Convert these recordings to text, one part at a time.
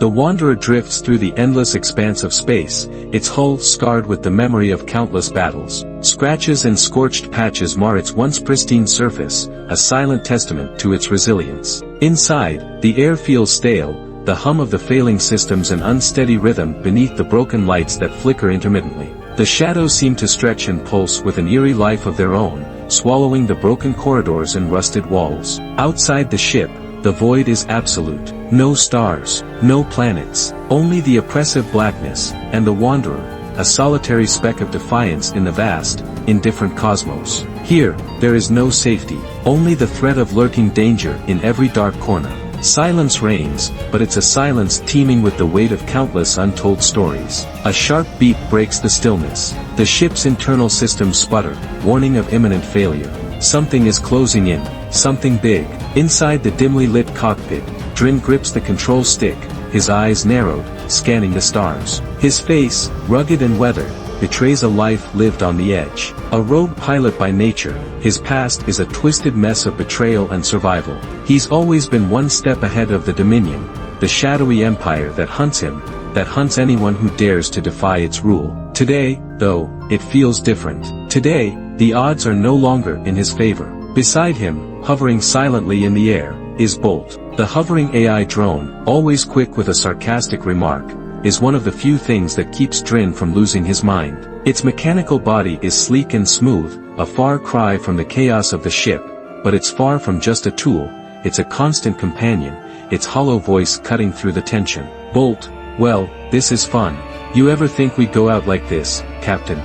The Wanderer drifts through the endless expanse of space, its hull scarred with the memory of countless battles. Scratches and scorched patches mar its once pristine surface, a silent testament to its resilience. Inside, the air feels stale, the hum of the failing systems an unsteady rhythm beneath the broken lights that flicker intermittently. The shadows seem to stretch and pulse with an eerie life of their own, swallowing the broken corridors and rusted walls. Outside the ship, the void is absolute. No stars, no planets, only the oppressive blackness, and the Wanderer, a solitary speck of defiance in the vast, indifferent cosmos. Here, there is no safety, only the threat of lurking danger in every dark corner. Silence reigns, but it's a silence teeming with the weight of countless untold stories. A sharp beat breaks the stillness. The ship's internal systems sputter, warning of imminent failure. Something is closing in, something big. Inside the dimly lit cockpit, Drin grips the control stick, his eyes narrowed, scanning the stars. His face, rugged and weathered, betrays a life lived on the edge. A rogue pilot by nature, his past is a twisted mess of betrayal and survival. He's always been one step ahead of the Dominion, the shadowy empire that hunts him, that hunts anyone who dares to defy its rule. Today, though, it feels different. Today, the odds are no longer in his favor. Beside him, hovering silently in the air, is Bolt. The hovering AI drone, always quick with a sarcastic remark, is one of the few things that keeps Drin from losing his mind. Its mechanical body is sleek and smooth, a far cry from the chaos of the ship, but it's far from just a tool, it's a constant companion, its hollow voice cutting through the tension. Bolt, well, this is fun. You ever think we'd go out like this, Captain?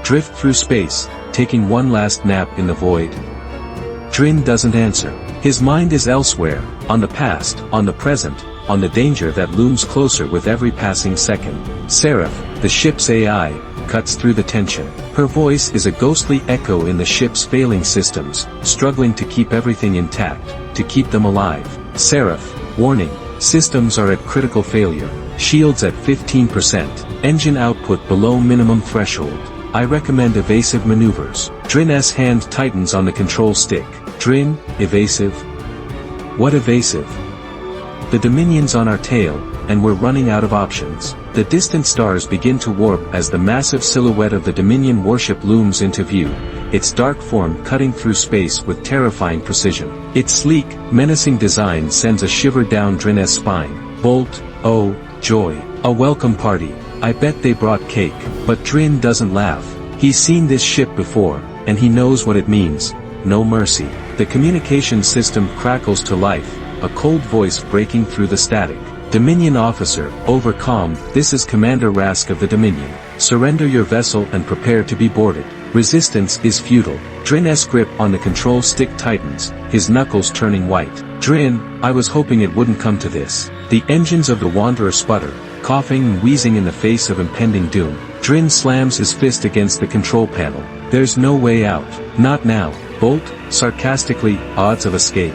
Drift through space, taking one last nap in the void? Drin doesn't answer. His mind is elsewhere, on the past, on the present, on the danger that looms closer with every passing second. Seraph, the ship's AI, cuts through the tension. Her voice is a ghostly echo in the ship's failing systems, struggling to keep everything intact, to keep them alive. Seraph, warning, systems are at critical failure. Shields at 15%, engine output below minimum threshold. I recommend evasive maneuvers. Drin's hand tightens on the control stick. Drin, evasive? What evasive? The Dominion's on our tail, and we're running out of options. The distant stars begin to warp as the massive silhouette of the Dominion warship looms into view, its dark form cutting through space with terrifying precision. Its sleek, menacing design sends a shiver down Drin's spine. Bolt, oh, joy. A welcome party. I bet they brought cake. But Drin doesn't laugh. He's seen this ship before, and he knows what it means. No mercy. The communication system crackles to life, a cold voice breaking through the static. Dominion officer, over calm, this is Commander Rask of the Dominion. Surrender your vessel and prepare to be boarded. Resistance is futile. Drin's grip on the control stick tightens, his knuckles turning white. Drin, I was hoping it wouldn't come to this. The engines of the Wanderer sputter, coughing and wheezing in the face of impending doom. Drin slams his fist against the control panel. There's no way out. Not now. Bolt, sarcastically, odds of escape.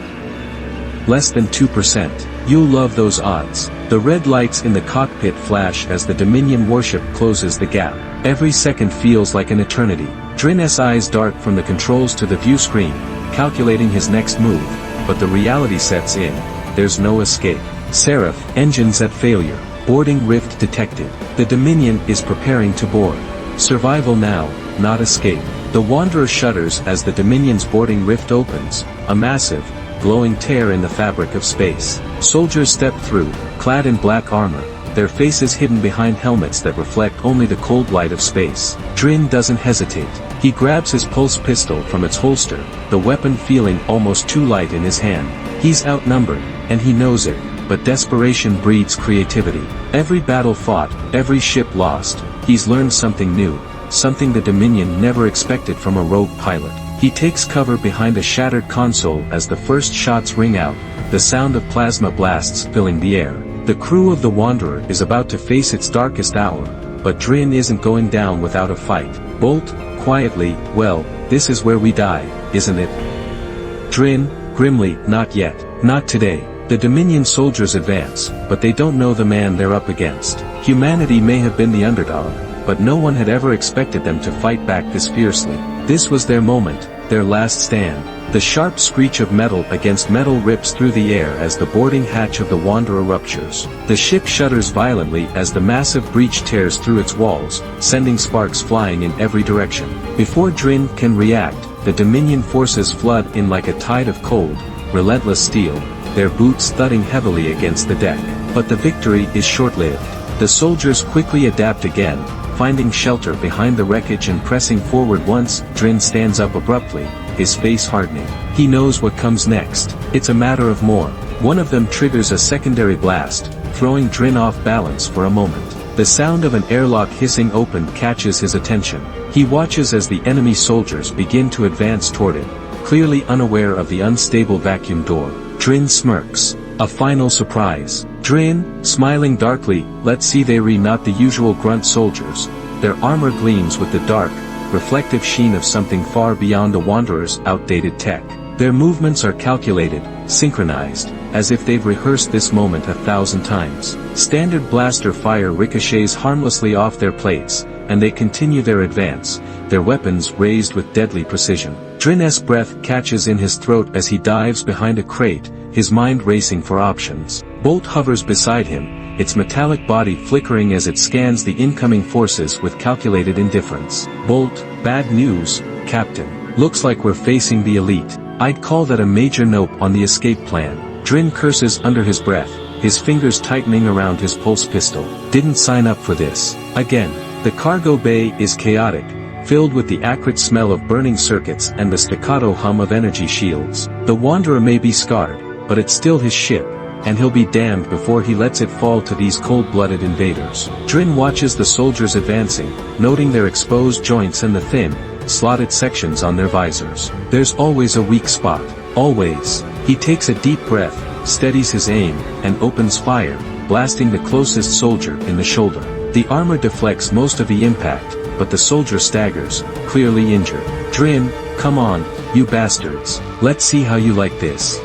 Less than 2%. You'll love those odds. The red lights in the cockpit flash as the Dominion warship closes the gap. Every second feels like an eternity. Drin's eyes dart from the controls to the view screen, calculating his next move, but the reality sets in. There's no escape. Seraph, engines at failure. Boarding rift detected. The Dominion is preparing to board. Survival now, not escape. The Wanderer shudders as the Dominion's boarding rift opens, a massive, glowing tear in the fabric of space. Soldiers step through, clad in black armor, their faces hidden behind helmets that reflect only the cold light of space. Drin doesn't hesitate. He grabs his pulse pistol from its holster, the weapon feeling almost too light in his hand. He's outnumbered, and he knows it, but desperation breeds creativity. Every battle fought, every ship lost, he's learned something new, something the Dominion never expected from a rogue pilot. He takes cover behind a shattered console as the first shots ring out, the sound of plasma blasts filling the air. The crew of the Wanderer is about to face its darkest hour, but Drin isn't going down without a fight. Bolt, quietly, well, this is where we die, isn't it? Drin, grimly, not yet. Not today. The Dominion soldiers advance, but they don't know the man they're up against. Humanity may have been the underdog, but no one had ever expected them to fight back this fiercely. This was their moment, their last stand. The sharp screech of metal against metal rips through the air as the boarding hatch of the Wanderer ruptures. The ship shudders violently as the massive breach tears through its walls, sending sparks flying in every direction. Before Drin can react, the Dominion forces flood in like a tide of cold, relentless steel, their boots thudding heavily against the deck. But the victory is short-lived. The soldiers quickly adapt again, finding shelter behind the wreckage and pressing forward. Once Drin stands up abruptly, his face hardening. He knows what comes next. It's a matter of more. One of them triggers a secondary blast, throwing Drin off balance for a moment. The sound of an airlock hissing open catches his attention. He watches as the enemy soldiers begin to advance toward it, clearly unaware of the unstable vacuum door. Drin smirks. A final surprise. Drin, smiling darkly, let's see. They are not the usual grunt soldiers. Their armor gleams with the dark, reflective sheen of something far beyond the Wanderer's outdated tech. Their movements are calculated, synchronized, as if they've rehearsed this moment 1,000 times. Standard blaster fire ricochets harmlessly off their plates, and they continue their advance, their weapons raised with deadly precision. Drin's breath catches in his throat as he dives behind a crate, his mind racing for options. Bolt hovers beside him, its metallic body flickering as it scans the incoming forces with calculated indifference. Bolt, bad news, Captain. Looks like we're facing the elite. I'd call that a major nope on the escape plan. Drin curses under his breath, his fingers tightening around his pulse pistol. Didn't sign up for this. Again. The cargo bay is chaotic, filled with the acrid smell of burning circuits and the staccato hum of energy shields. The Wanderer may be scarred, but it's still his ship, and he'll be damned before he lets it fall to these cold-blooded invaders. Drin watches the soldiers advancing, noting their exposed joints and the thin, slotted sections on their visors. There's always a weak spot. Always. He takes a deep breath, steadies his aim, and opens fire, blasting the closest soldier in the shoulder. The armor deflects most of the impact, but the soldier staggers, clearly injured. Drin, come on, you bastards. Let's see how you like this.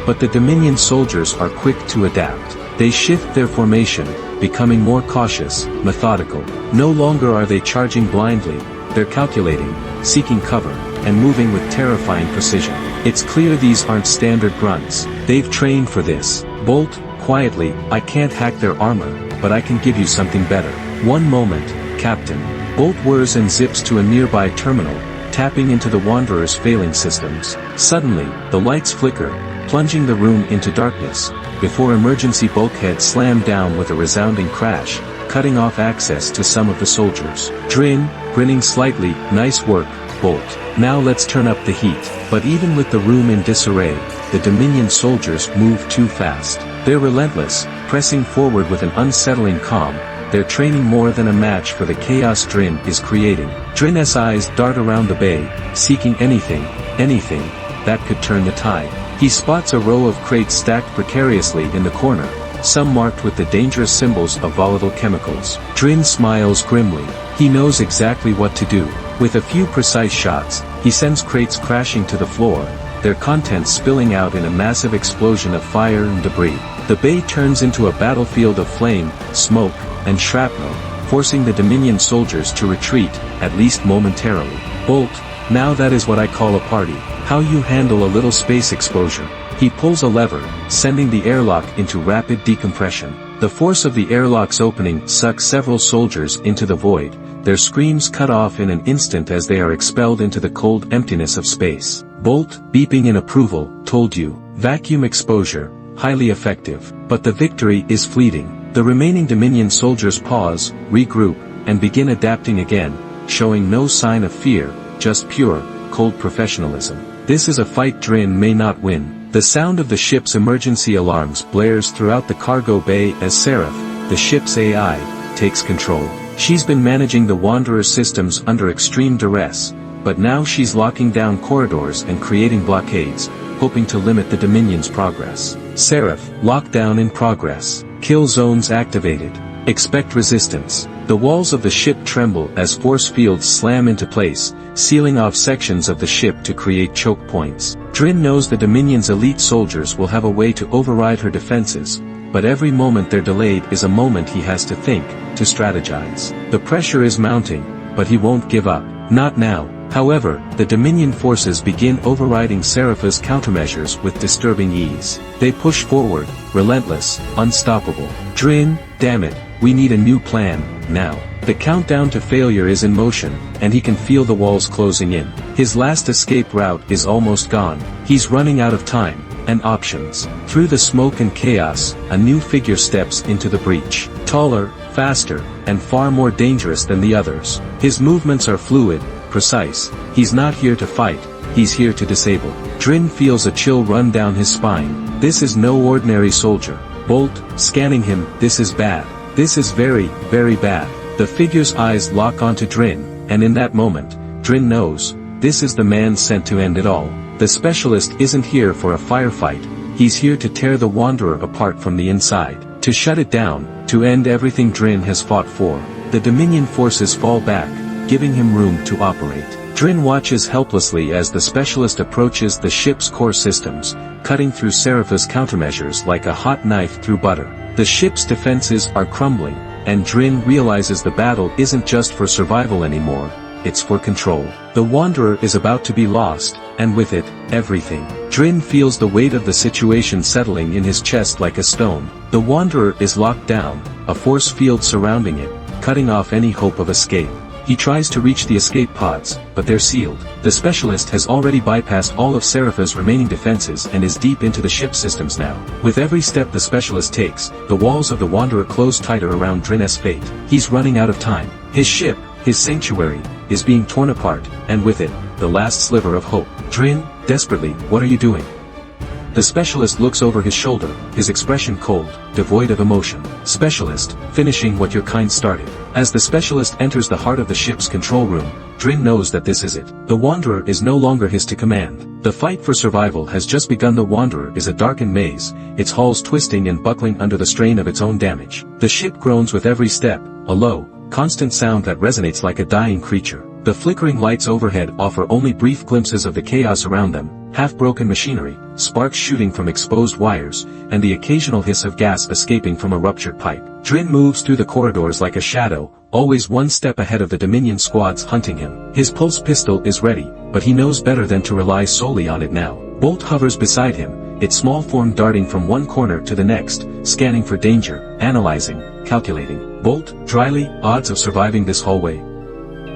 But the Dominion soldiers are quick to adapt. They shift their formation, becoming more cautious, methodical. No longer are they charging blindly, they're calculating, seeking cover, and moving with terrifying precision. It's clear these aren't standard grunts. They've trained for this. Bolt, quietly, I can't hack their armor, but I can give you something better. One moment, Captain. Bolt whirs and zips to a nearby terminal, tapping into the Wanderer's failing systems. Suddenly, the lights flicker, plunging the room into darkness, before emergency bulkheads slam down with a resounding crash, cutting off access to some of the soldiers. Drin, grinning slightly, nice work, Bolt. Now let's turn up the heat. But even with the room in disarray, the Dominion soldiers move too fast. They're relentless, pressing forward with an unsettling calm. They're training more than a match for the chaos Drin is creating. Drin's eyes dart around the bay, seeking anything, that could turn the tide. He spots a row of crates stacked precariously in the corner, some marked with the dangerous symbols of volatile chemicals. Drin smiles grimly. He knows exactly what to do. With a few precise shots, he sends crates crashing to the floor, their contents spilling out in a massive explosion of fire and debris. The bay turns into a battlefield of flame, smoke, and shrapnel, forcing the Dominion soldiers to retreat, at least momentarily. Bolt, now that is what I call a party. How you handle a little space exposure. He pulls a lever, sending the airlock into rapid decompression. The force of the airlock's opening sucks several soldiers into the void, their screams cut off in an instant as they are expelled into the cold emptiness of space. Bolt, beeping in approval, told you. Vacuum exposure, highly effective. But the victory is fleeting. The remaining Dominion soldiers pause, regroup, and begin adapting again, showing no sign of fear, just pure, cold professionalism. This is a fight Drin may not win. The sound of the ship's emergency alarms blares throughout the cargo bay as Seraph, the ship's AI, takes control. She's been managing the Wanderer systems under extreme duress, but now she's locking down corridors and creating blockades, hoping to limit the Dominion's progress. Seraph, lockdown in progress. Kill zones activated. Expect resistance. The walls of the ship tremble as force fields slam into place, sealing off sections of the ship to create choke points. Drin knows the Dominion's elite soldiers will have a way to override her defenses, but every moment they're delayed is a moment he has to think, to strategize. The pressure is mounting, but he won't give up. Not now. However, the Dominion forces begin overriding SCIFI's countermeasures with disturbing ease. They push forward, relentless, unstoppable. Drin, damn it, we need a new plan, now. The countdown to failure is in motion, and he can feel the walls closing in. His last escape route is almost gone. He's running out of time and options. Through the smoke and chaos, a new figure steps into the breach. Taller, faster, and far more dangerous than the others. His movements are fluid, precise. He's not here to fight, he's here to disable. Drin feels a chill run down his spine. This is no ordinary soldier. Bolt, scanning him, this is bad. This is very, very bad. The figure's eyes lock onto Drin, and in that moment, Drin knows, this is the man sent to end it all. The specialist isn't here for a firefight, he's here to tear the Wanderer apart from the inside, to shut it down, to end everything Drin has fought for. The Dominion forces fall back, giving him room to operate. Drin watches helplessly as the specialist approaches the ship's core systems, cutting through SCIFI's countermeasures like a hot knife through butter. The ship's defenses are crumbling, and Drin realizes the battle isn't just for survival anymore, it's for control. The Wanderer is about to be lost, and with it, everything. Drin feels the weight of the situation settling in his chest like a stone. The Wanderer is locked down, a force field surrounding it, cutting off any hope of escape. He tries to reach the escape pods, but they're sealed. The specialist has already bypassed all of SCIFI's remaining defenses and is deep into the ship systems now. With every step the specialist takes, the walls of the Wanderer close tighter around Drin's fate. He's running out of time. His ship, his sanctuary, is being torn apart, and with it, the last sliver of hope. Drin, desperately, what are you doing? The specialist looks over his shoulder, his expression cold, devoid of emotion. Specialist, finishing what your kind started. As the specialist enters the heart of the ship's control room, Drin knows that this is it. The Wanderer is no longer his to command. The fight for survival has just begun. The Wanderer is a darkened maze, its hulls twisting and buckling under the strain of its own damage. The ship groans with every step, a low, constant sound that resonates like a dying creature. The flickering lights overhead offer only brief glimpses of the chaos around them, half-broken machinery, sparks shooting from exposed wires, and the occasional hiss of gas escaping from a ruptured pipe. Drin moves through the corridors like a shadow, always one step ahead of the Dominion squads hunting him. His pulse pistol is ready, but he knows better than to rely solely on it now. Bolt hovers beside him, its small form darting from one corner to the next, scanning for danger, analyzing, calculating. Bolt, dryly, odds of surviving this hallway?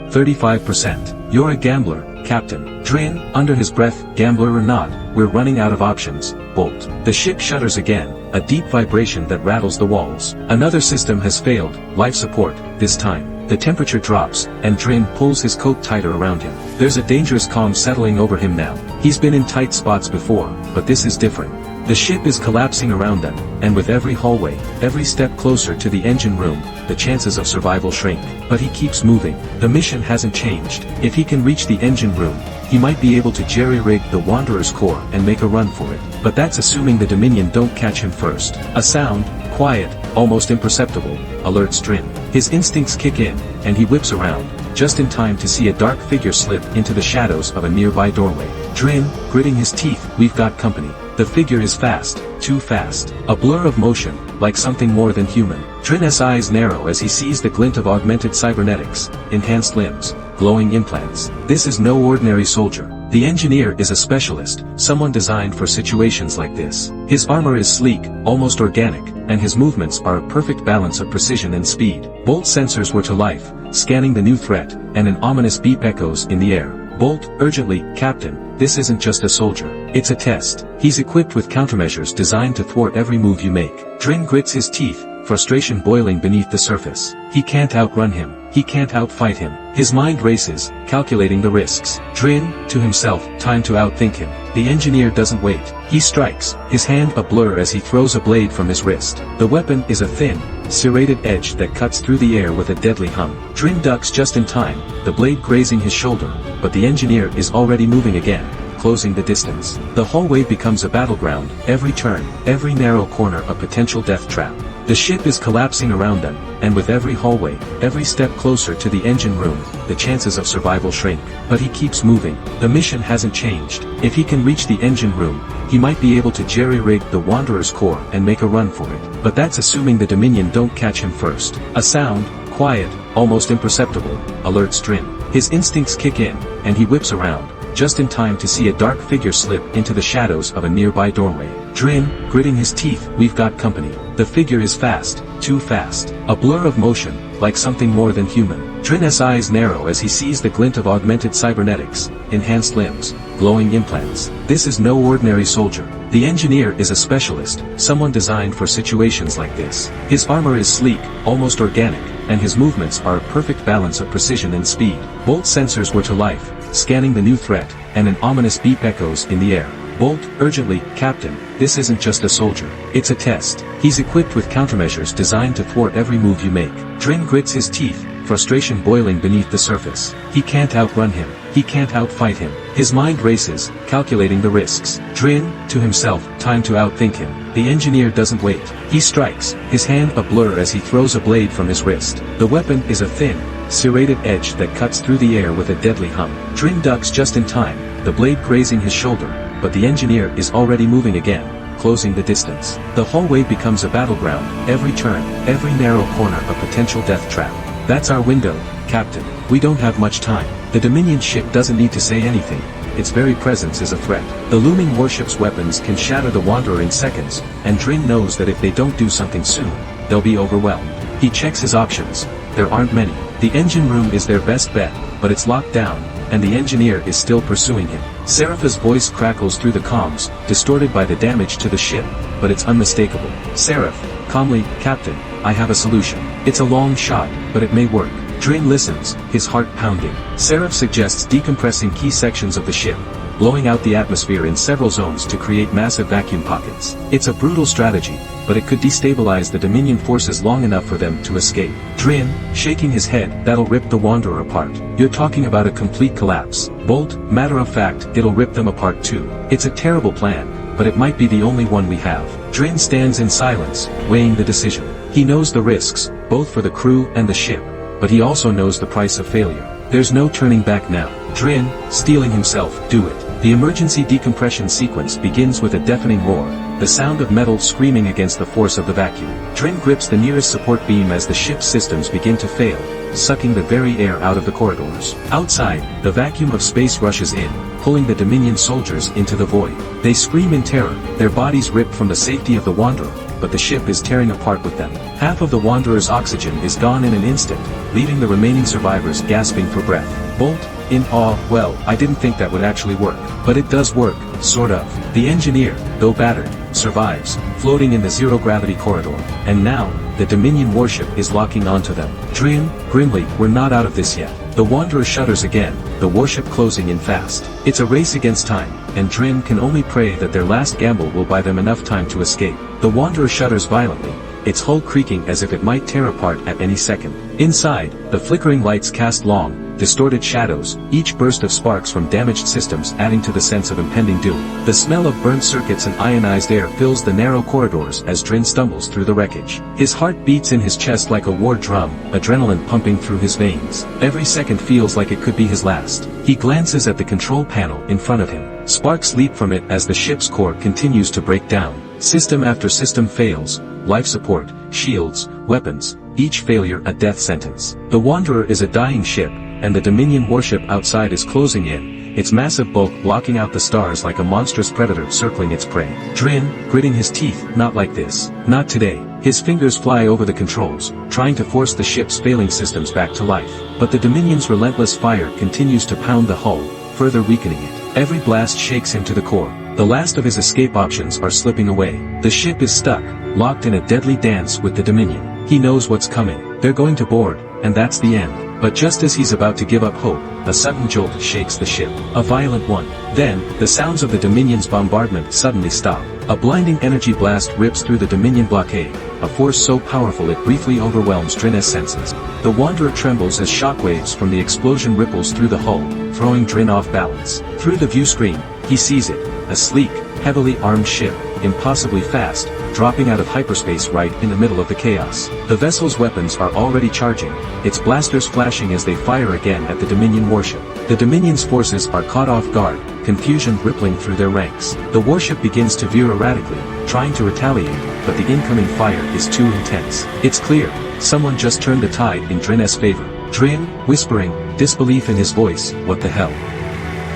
35%. You're a gambler, Captain. Drin, under his breath, gambler or not, we're running out of options. Bolt. The ship shudders again, a deep vibration that rattles the walls. Another system has failed, life support, this time. The temperature drops, and Drin pulls his coat tighter around him. There's a dangerous calm settling over him now. He's been in tight spots before, but this is different. The ship is collapsing around them, and with every hallway, every step closer to the engine room, the chances of survival shrink. But he keeps moving. The mission hasn't changed. If he can reach the engine room, he might be able to jerry-rig the Wanderer's core and make a run for it. But that's assuming the Dominion don't catch him first. A sound, quiet, almost imperceptible, alerts Drin. His instincts kick in, and he whips around, just in time to see a dark figure slip into the shadows of a nearby doorway. Drin, gritting his teeth, we've got company. The figure is fast, too fast. A blur of motion, like something more than human. Drin's eyes narrow as he sees the glint of augmented cybernetics, enhanced limbs, glowing implants. This is no ordinary soldier. The engineer is a specialist, someone designed for situations like this. His armor is sleek, almost organic, and his movements are a perfect balance of precision and speed. Bolt sensors were to life, scanning the new threat, and an ominous beep echoes in the air. Bolt, urgently, Captain, this isn't just a soldier. It's a test. He's equipped with countermeasures designed to thwart every move you make. Drin grits his teeth, frustration boiling beneath the surface. He can't outrun him. He can't outfight him. His mind races, calculating the risks. Drin, to himself, time to outthink him. The engineer doesn't wait. He strikes, his hand a blur as he throws a blade from his wrist. The weapon is a thin, serrated edge that cuts through the air with a deadly hum. Drin ducks just in time, the blade grazing his shoulder, but the engineer is already moving again, closing the distance. The hallway becomes a battleground, every turn, every narrow corner a potential death trap. The ship is collapsing around them, and with every hallway, every step closer to the engine room, the chances of survival shrink. But he keeps moving. The mission hasn't changed. If he can reach the engine room, he might be able to jerry-rig the Wanderer's core and make a run for it. But that's assuming the Dominion don't catch him first. A sound, quiet, almost imperceptible, alerts Drin. His instincts kick in, and he whips around, just in time to see a dark figure slip into the shadows of a nearby doorway. Drin, gritting his teeth, we've got company. The figure is fast, too fast. A blur of motion, like something more than human. Drin's eyes narrow as he sees the glint of augmented cybernetics, enhanced limbs, glowing implants. This is no ordinary soldier. The engineer is a specialist, someone designed for situations like this. His armor is sleek, almost organic, and his movements are a perfect balance of precision and speed. Bolt sensors were to life, scanning the new threat, and an ominous beep echoes in the air. Bolt, urgently, Captain, this isn't just a soldier. It's a test. He's equipped with countermeasures designed to thwart every move you make. Drin grits his teeth, frustration boiling beneath the surface. He can't outrun him. He can't outfight him. His mind races, calculating the risks. Drin, to himself, time to outthink him. The engineer doesn't wait. He strikes, his hand a blur as he throws a blade from his wrist. The weapon is a thin, serrated edge that cuts through the air with a deadly hum. Drin ducks just in time, the blade grazing his shoulder, but the engineer is already moving again, closing the distance. The hallway becomes a battleground, every turn, every narrow corner a potential death trap. That's our window, Captain. We don't have much time. The Dominion ship doesn't need to say anything. Its very presence is a threat. The looming warship's weapons can shatter the Wanderer in seconds, and Drin knows that if they don't do something soon, they'll be overwhelmed. He checks his options. There aren't many. The engine room is their best bet, but it's locked down, and the engineer is still pursuing him. Serapha's voice crackles through the comms, distorted by the damage to the ship, but it's unmistakable. Seraph, calmly, Captain, I have a solution. It's a long shot, but it may work. Drin listens, his heart pounding. Seraph suggests decompressing key sections of the ship, blowing out the atmosphere in several zones to create massive vacuum pockets. It's a brutal strategy, but it could destabilize the Dominion forces long enough for them to escape. Drin, shaking his head, that'll rip the Wanderer apart. You're talking about a complete collapse. Bolt, matter of fact, it'll rip them apart too. It's a terrible plan, but it might be the only one we have. Drin stands in silence, weighing the decision. He knows the risks, both for the crew and the ship, but he also knows the price of failure. There's no turning back now. Drin, steeling himself, do it. The emergency decompression sequence begins with a deafening roar, the sound of metal screaming against the force of the vacuum. Drin grips the nearest support beam as the ship's systems begin to fail, sucking the very air out of the corridors. Outside, the vacuum of space rushes in, pulling the Dominion soldiers into the void. They scream in terror, their bodies ripped from the safety of the Wanderer, but the ship is tearing apart with them. Half of the Wanderer's oxygen is gone in an instant, leaving the remaining survivors gasping for breath. Bolt, in awe, well, I didn't think that would actually work. But it does work, sort of. The engineer, though battered, survives, floating in the zero-gravity corridor. And now, the Dominion warship is locking onto them. Drin, grimly, we're not out of this yet. The Wanderer shudders again, the warship closing in fast. It's a race against time, and Drin can only pray that their last gamble will buy them enough time to escape. The Wanderer shudders violently, its hull creaking as if it might tear apart at any second. Inside, the flickering lights cast long, distorted shadows, each burst of sparks from damaged systems adding to the sense of impending doom. The smell of burnt circuits and ionized air fills the narrow corridors as Drin stumbles through the wreckage. His heart beats in his chest like a war drum, adrenaline pumping through his veins. Every second feels like it could be his last. He glances at the control panel in front of him. Sparks leap from it as the ship's core continues to break down. System after system fails, life support, shields, weapons, each failure a death sentence. The Wanderer is a dying ship, and the Dominion warship outside is closing in, its massive bulk blocking out the stars like a monstrous predator circling its prey. Drin, gritting his teeth, not like this. Not today. His fingers fly over the controls, trying to force the ship's failing systems back to life. But the Dominion's relentless fire continues to pound the hull, further weakening it. Every blast shakes him to the core. The last of his escape options are slipping away. The ship is stuck, locked in a deadly dance with the Dominion. He knows what's coming. They're going to board, and that's the end. But just as he's about to give up hope, a sudden jolt shakes the ship. A violent one. Then, the sounds of the Dominion's bombardment suddenly stop. A blinding energy blast rips through the Dominion blockade, a force so powerful it briefly overwhelms Drin's senses. The Wanderer trembles as shockwaves from the explosion ripples through the hull, throwing Drin off balance. Through the view screen, he sees it, a sleek, heavily armed ship, impossibly fast, dropping out of hyperspace right in the middle of the chaos. The vessel's weapons are already charging, its blasters flashing as they fire again at the Dominion warship. The Dominion's forces are caught off guard, confusion rippling through their ranks. The warship begins to veer erratically, trying to retaliate, but the incoming fire is too intense. It's clear, someone just turned the tide in Drin's favor. Drin, whispering, disbelief in his voice. What the hell?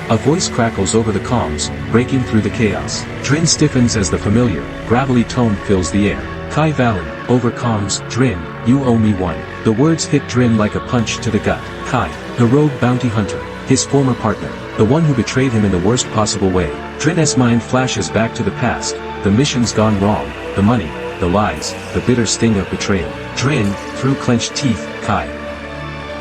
A voice crackles over the comms, breaking through the chaos. Drin stiffens as the familiar, gravelly tone fills the air. Kai Valen, over comms. Drin, you owe me one. The words hit Drin like a punch to the gut. Kai, the rogue bounty hunter, his former partner, the one who betrayed him in the worst possible way. Drin's mind flashes back to the past, the missions gone wrong, the money, the lies, the bitter sting of betrayal. Drin, through clenched teeth. Kai,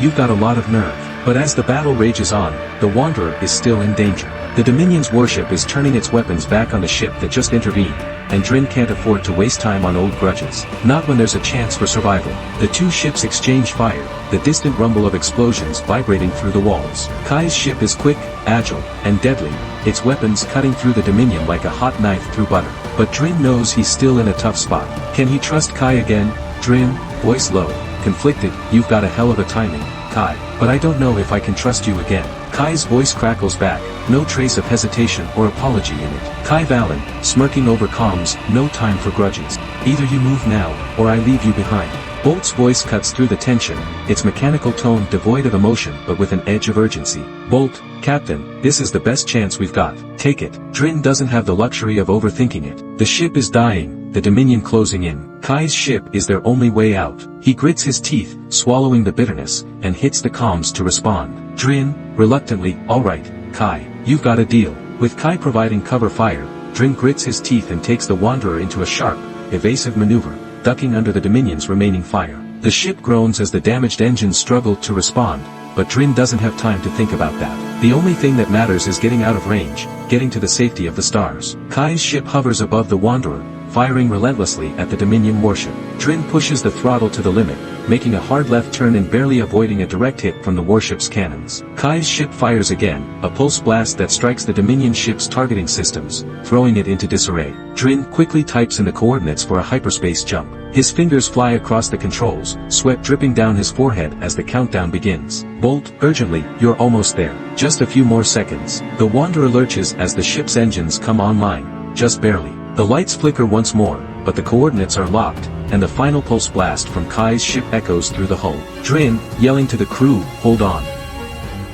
you've got a lot of nerve. But as the battle rages on, the Wanderer is still in danger. The Dominion's warship is turning its weapons back on the ship that just intervened, and Drin can't afford to waste time on old grudges. Not when there's a chance for survival. The two ships exchange fire, the distant rumble of explosions vibrating through the walls. Kai's ship is quick, agile, and deadly, its weapons cutting through the Dominion like a hot knife through butter. But Drin knows he's still in a tough spot. Can he trust Kai again? Drin, voice low, conflicted, you've got a hell of a timing, Kai, but I don't know if I can trust you again. Kai's voice crackles back, no trace of hesitation or apology in it. Kai Valen, smirking over comms, no time for grudges. Either you move now, or I leave you behind. Bolt's voice cuts through the tension, its mechanical tone devoid of emotion but with an edge of urgency. Bolt, Captain, this is the best chance we've got. Take it. Drin doesn't have the luxury of overthinking it. The ship is dying, the Dominion closing in. Kai's ship is their only way out. He grits his teeth, swallowing the bitterness, and hits the comms to respond. Drin, reluctantly, alright, Kai, you've got a deal. With Kai providing cover fire, Drin grits his teeth and takes the Wanderer into a sharp, evasive maneuver, ducking under the Dominion's remaining fire. The ship groans as the damaged engines struggle to respond, but Drin doesn't have time to think about that. The only thing that matters is getting out of range, getting to the safety of the stars. Kai's ship hovers above the Wanderer, firing relentlessly at the Dominion warship. Drin pushes the throttle to the limit, making a hard left turn and barely avoiding a direct hit from the warship's cannons. Kai's ship fires again, a pulse blast that strikes the Dominion ship's targeting systems, throwing it into disarray. Drin quickly types in the coordinates for a hyperspace jump. His fingers fly across the controls, sweat dripping down his forehead as the countdown begins. Bolt, urgently, you're almost there. Just a few more seconds. The Wanderer lurches as the ship's engines come online, just barely. The lights flicker once more, but the coordinates are locked, and the final pulse blast from Kai's ship echoes through the hull. Drin, yelling to the crew, hold on.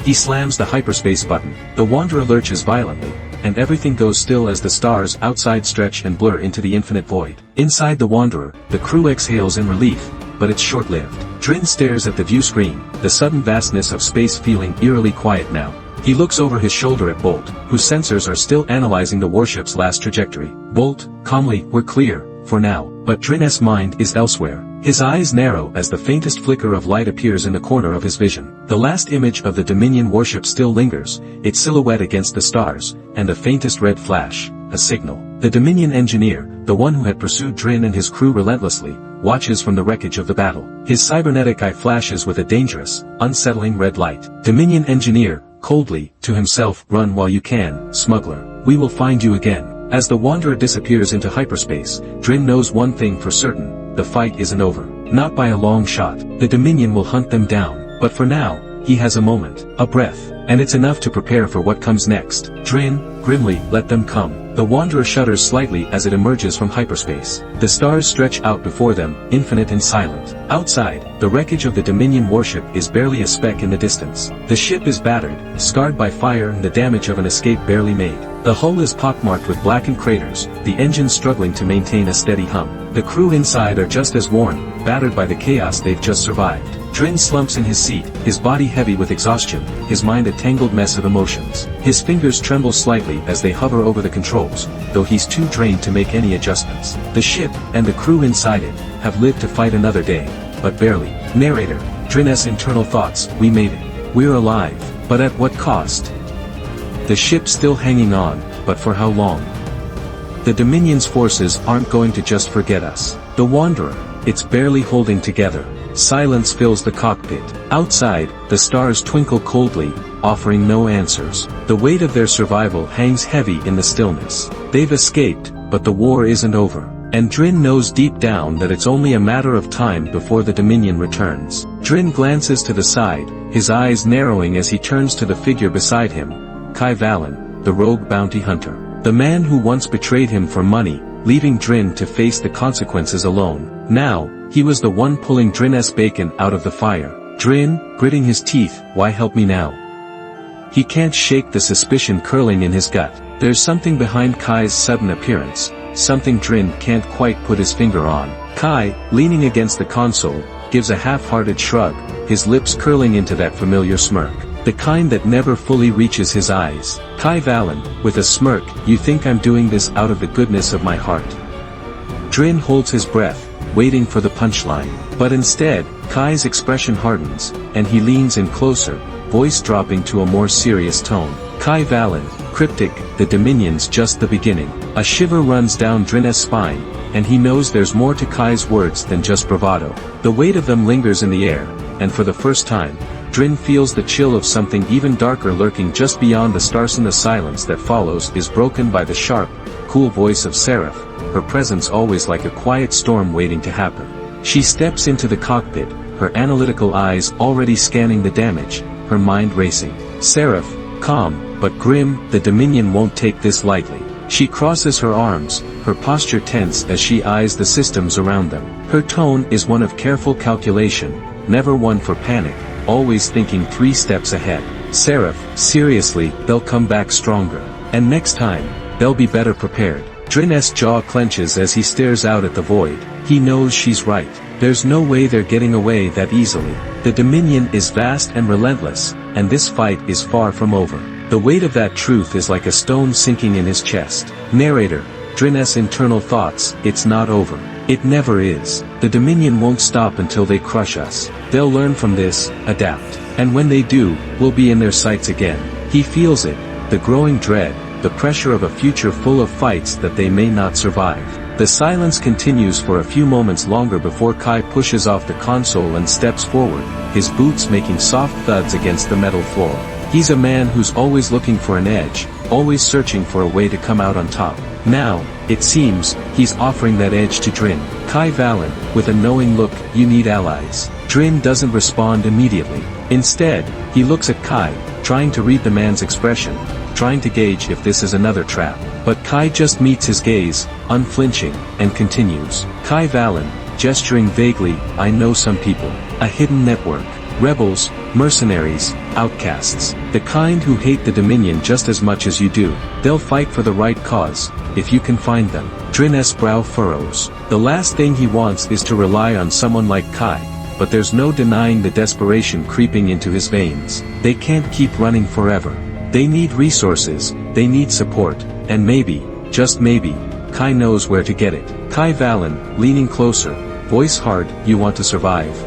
He slams the hyperspace button. The Wanderer lurches violently, and everything goes still as the stars outside stretch and blur into the infinite void. Inside the Wanderer, the crew exhales in relief, but it's short-lived. Drin stares at the view screen, the sudden vastness of space feeling eerily quiet now. He looks over his shoulder at Bolt, whose sensors are still analyzing the warship's last trajectory. Bolt, calmly, we're clear, for now, but Drin's mind is elsewhere. His eyes narrow as the faintest flicker of light appears in the corner of his vision. The last image of the Dominion warship still lingers, its silhouette against the stars, and the faintest red flash, a signal. The Dominion engineer, the one who had pursued Drin and his crew relentlessly, watches from the wreckage of the battle. His cybernetic eye flashes with a dangerous, unsettling red light. Dominion engineer, coldly, to himself, run while you can, smuggler. We will find you again. As the Wanderer disappears into hyperspace, Drin knows one thing for certain, the fight isn't over. Not by a long shot. The Dominion will hunt them down, but for now, he has a moment, a breath, and it's enough to prepare for what comes next. Drin, grimly, let them come. The Wanderer shudders slightly as it emerges from hyperspace. The stars stretch out before them, infinite and silent. Outside, the wreckage of the Dominion warship is barely a speck in the distance. The ship is battered, scarred by fire and the damage of an escape barely made. The hull is pockmarked with blackened craters, the engines struggling to maintain a steady hum. The crew inside are just as worn, battered by the chaos they've just survived. Drin slumps in his seat, his body heavy with exhaustion, his mind a tangled mess of emotions. His fingers tremble slightly as they hover over the controls, though he's too drained to make any adjustments. The ship, and the crew inside it, have lived to fight another day, but barely. Narrator, Drin's internal thoughts, we made it. We're alive, but at what cost? The ship's still hanging on, but for how long? The Dominion's forces aren't going to just forget us. The Wanderer, it's barely holding together. Silence fills the cockpit. Outside, the stars twinkle coldly, offering no answers. The weight of their survival hangs heavy in the stillness. They've escaped, but the war isn't over. And Drin knows deep down that it's only a matter of time before the Dominion returns. Drin glances to the side, his eyes narrowing as he turns to the figure beside him, Kai Valen, the rogue bounty hunter. The man who once betrayed him for money, leaving Drin to face the consequences alone. Now, he was the one pulling Drin's bacon out of the fire. Drin, gritting his teeth, why help me now? He can't shake the suspicion curling in his gut. There's something behind Kai's sudden appearance, something Drin can't quite put his finger on. Kai, leaning against the console, gives a half-hearted shrug, his lips curling into that familiar smirk. The kind that never fully reaches his eyes. Kai Valen, with a smirk, you think I'm doing this out of the goodness of my heart? Drin holds his breath, waiting for the punchline. But instead, Kai's expression hardens, and he leans in closer, voice dropping to a more serious tone. Kai Valen, cryptic, the Dominion's just the beginning. A shiver runs down Drin's spine, and he knows there's more to Kai's words than just bravado. The weight of them lingers in the air, and for the first time, Drin feels the chill of something even darker lurking just beyond the stars. The silence that follows is broken by the sharp, cool voice of Seraph, her presence always like a quiet storm waiting to happen. She steps into the cockpit, her analytical eyes already scanning the damage, her mind racing. Seraph, calm, but grim, the Dominion won't take this lightly. She crosses her arms, her posture tense as she eyes the systems around them. Her tone is one of careful calculation, never one for panic, always thinking 3 steps ahead. Seraph, seriously, they'll come back stronger. And next time, they'll be better prepared. Drin's jaw clenches as he stares out at the void. He knows she's right. There's no way they're getting away that easily. The Dominion is vast and relentless, and this fight is far from over. The weight of that truth is like a stone sinking in his chest. Narrator, Drin's internal thoughts, it's not over. It never is. The Dominion won't stop until they crush us. They'll learn from this, adapt. And when they do, we'll be in their sights again. He feels it, the growing dread, the pressure of a future full of fights that they may not survive. The silence continues for a few moments longer before Kai pushes off the console and steps forward, his boots making soft thuds against the metal floor. He's a man who's always looking for an edge, always searching for a way to come out on top. Now, it seems, he's offering that edge to Drin. Kai Valen, with a knowing look, you need allies. Drin doesn't respond immediately. Instead, he looks at Kai, trying to read the man's expression, trying to gauge if this is another trap. But Kai just meets his gaze, unflinching, and continues. Kai Valen, gesturing vaguely, I know some people. A hidden network. Rebels, mercenaries, outcasts. The kind who hate the Dominion just as much as you do. They'll fight for the right cause, if you can find them. Drin's brow furrows. The last thing he wants is to rely on someone like Kai, but there's no denying the desperation creeping into his veins. They can't keep running forever. They need resources, they need support, and maybe, just maybe, Kai knows where to get it. Kai Valen, leaning closer, voice hard, you want to survive?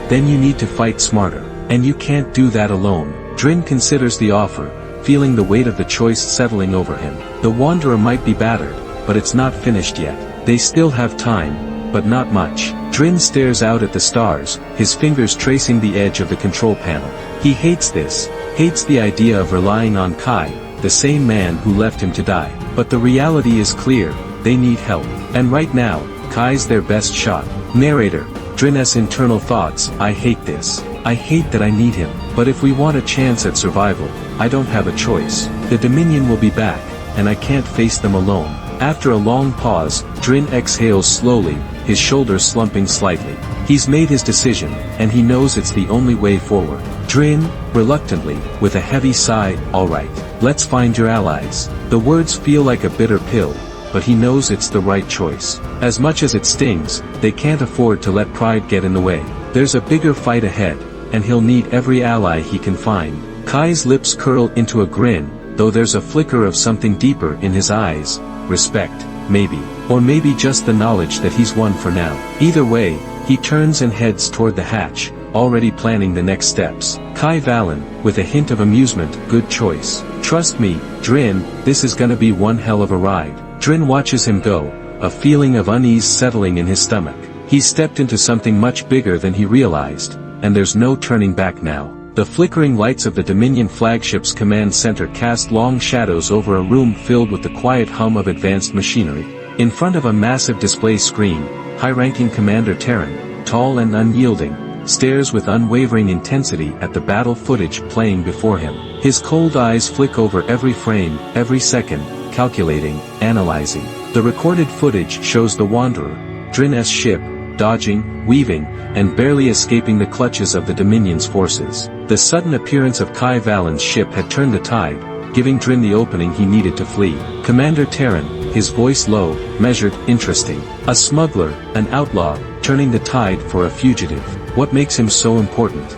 Then you need to fight smarter. And you can't do that alone. Drin considers the offer, feeling the weight of the choice settling over him. The Wanderer might be battered, but it's not finished yet. They still have time, but not much. Drin stares out at the stars, his fingers tracing the edge of the control panel. He hates this, hates the idea of relying on Kai, the same man who left him to die. But the reality is clear, they need help. And right now, Kai's their best shot. Narrator, Drin's internal thoughts, I hate this. I hate that I need him. But if we want a chance at survival, I don't have a choice. The Dominion will be back, and I can't face them alone. After a long pause, Drin exhales slowly, his shoulders slumping slightly. He's made his decision, and he knows it's the only way forward. Drin, reluctantly, with a heavy sigh, alright, let's find your allies. The words feel like a bitter pill, but he knows it's the right choice. As much as it stings, they can't afford to let pride get in the way. There's a bigger fight ahead, and he'll need every ally he can find. Kai's lips curl into a grin, though there's a flicker of something deeper in his eyes. Respect, maybe. Or maybe just the knowledge that he's won for now. Either way, he turns and heads toward the hatch, already planning the next steps. Kai Valen, with a hint of amusement, good choice. Trust me, Drin, this is gonna be one hell of a ride. Drin watches him go, a feeling of unease settling in his stomach. He's stepped into something much bigger than he realized, and there's no turning back now. The flickering lights of the Dominion flagship's command center cast long shadows over a room filled with the quiet hum of advanced machinery. In front of a massive display screen, high-ranking Commander Terran, tall and unyielding, stares with unwavering intensity at the battle footage playing before him. His cold eyes flick over every frame, every second, calculating, analyzing. The recorded footage shows the Wanderer, Drin's ship, dodging, weaving, and barely escaping the clutches of the Dominion's forces. The sudden appearance of Kai Valen's ship had turned the tide, giving Drin the opening he needed to flee. Commander Terran, his voice low, measured, interesting. A smuggler, an outlaw, turning the tide for a fugitive. What makes him so important?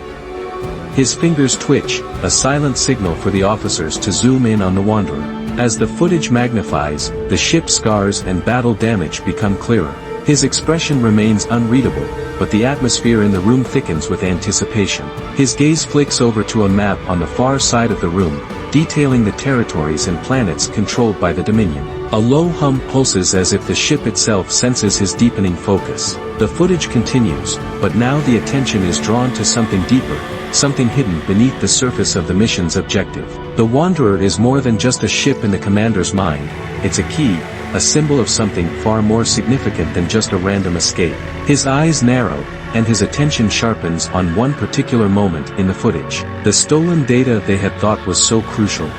His fingers twitch, a silent signal for the officers to zoom in on the Wanderer. As the footage magnifies, the ship's scars and battle damage become clearer. His expression remains unreadable, but the atmosphere in the room thickens with anticipation. His gaze flicks over to a map on the far side of the room, detailing the territories and planets controlled by the Dominion. A low hum pulses as if the ship itself senses his deepening focus. The footage continues, but now the attention is drawn to something deeper, something hidden beneath the surface of the mission's objective. The Wanderer is more than just a ship in the commander's mind, it's a key, a symbol of something far more significant than just a random escape. His eyes narrow, and his attention sharpens on one particular moment in the footage. The stolen data they had thought was so crucial.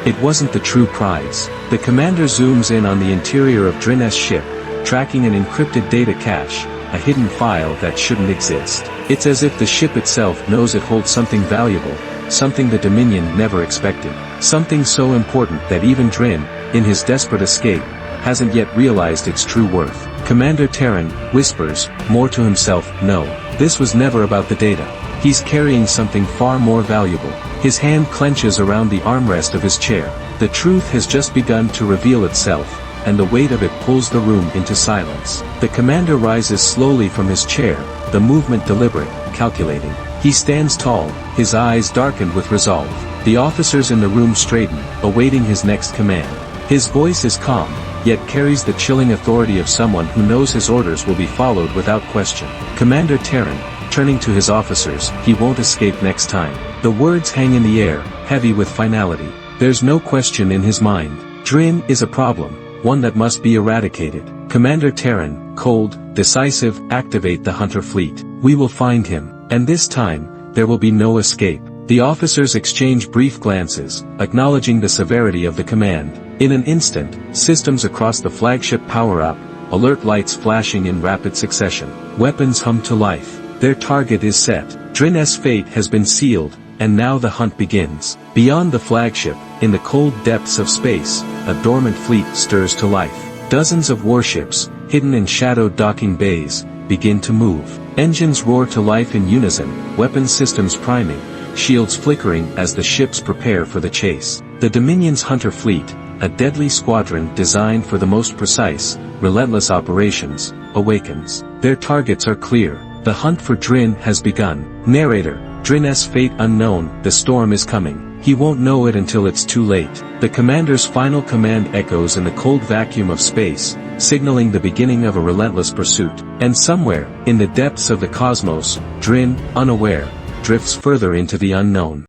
It wasn't the true prize. The commander zooms in on the interior of Drin's ship, tracking an encrypted data cache, a hidden file that shouldn't exist. It's as if the ship itself knows it holds something valuable, something the Dominion never expected. Something so important that even Drin, in his desperate escape, hasn't yet realized its true worth. Commander Terran whispers, more to himself, no, this was never about the data. He's carrying something far more valuable. His hand clenches around the armrest of his chair. The truth has just begun to reveal itself, and the weight of it pulls the room into silence. The commander rises slowly from his chair, the movement deliberate, calculating. He stands tall, his eyes darkened with resolve. The officers in the room straighten, awaiting his next command. His voice is calm, yet carries the chilling authority of someone who knows his orders will be followed without question. Commander Terran, turning to his officers, he won't escape next time. The words hang in the air, heavy with finality. There's no question in his mind. Drin is a problem, one that must be eradicated. Commander Terran, cold, decisive, activate the Hunter fleet. We will find him, and this time, there will be no escape. The officers exchange brief glances, acknowledging the severity of the command. In an instant, systems across the flagship power up, alert lights flashing in rapid succession. Weapons hum to life. Their target is set. Drin's fate has been sealed, and now the hunt begins. Beyond the flagship, in the cold depths of space, a dormant fleet stirs to life. Dozens of warships, hidden in shadowed docking bays, begin to move. Engines roar to life in unison, weapons systems priming, shields flickering as the ships prepare for the chase. The Dominion's Hunter fleet, a deadly squadron designed for the most precise, relentless operations, awakens. Their targets are clear. The hunt for Drin has begun. Narrator, Drin's fate unknown, the storm is coming. He won't know it until it's too late. The commander's final command echoes in the cold vacuum of space, signaling the beginning of a relentless pursuit. And somewhere, in the depths of the cosmos, Drin, unaware, drifts further into the unknown.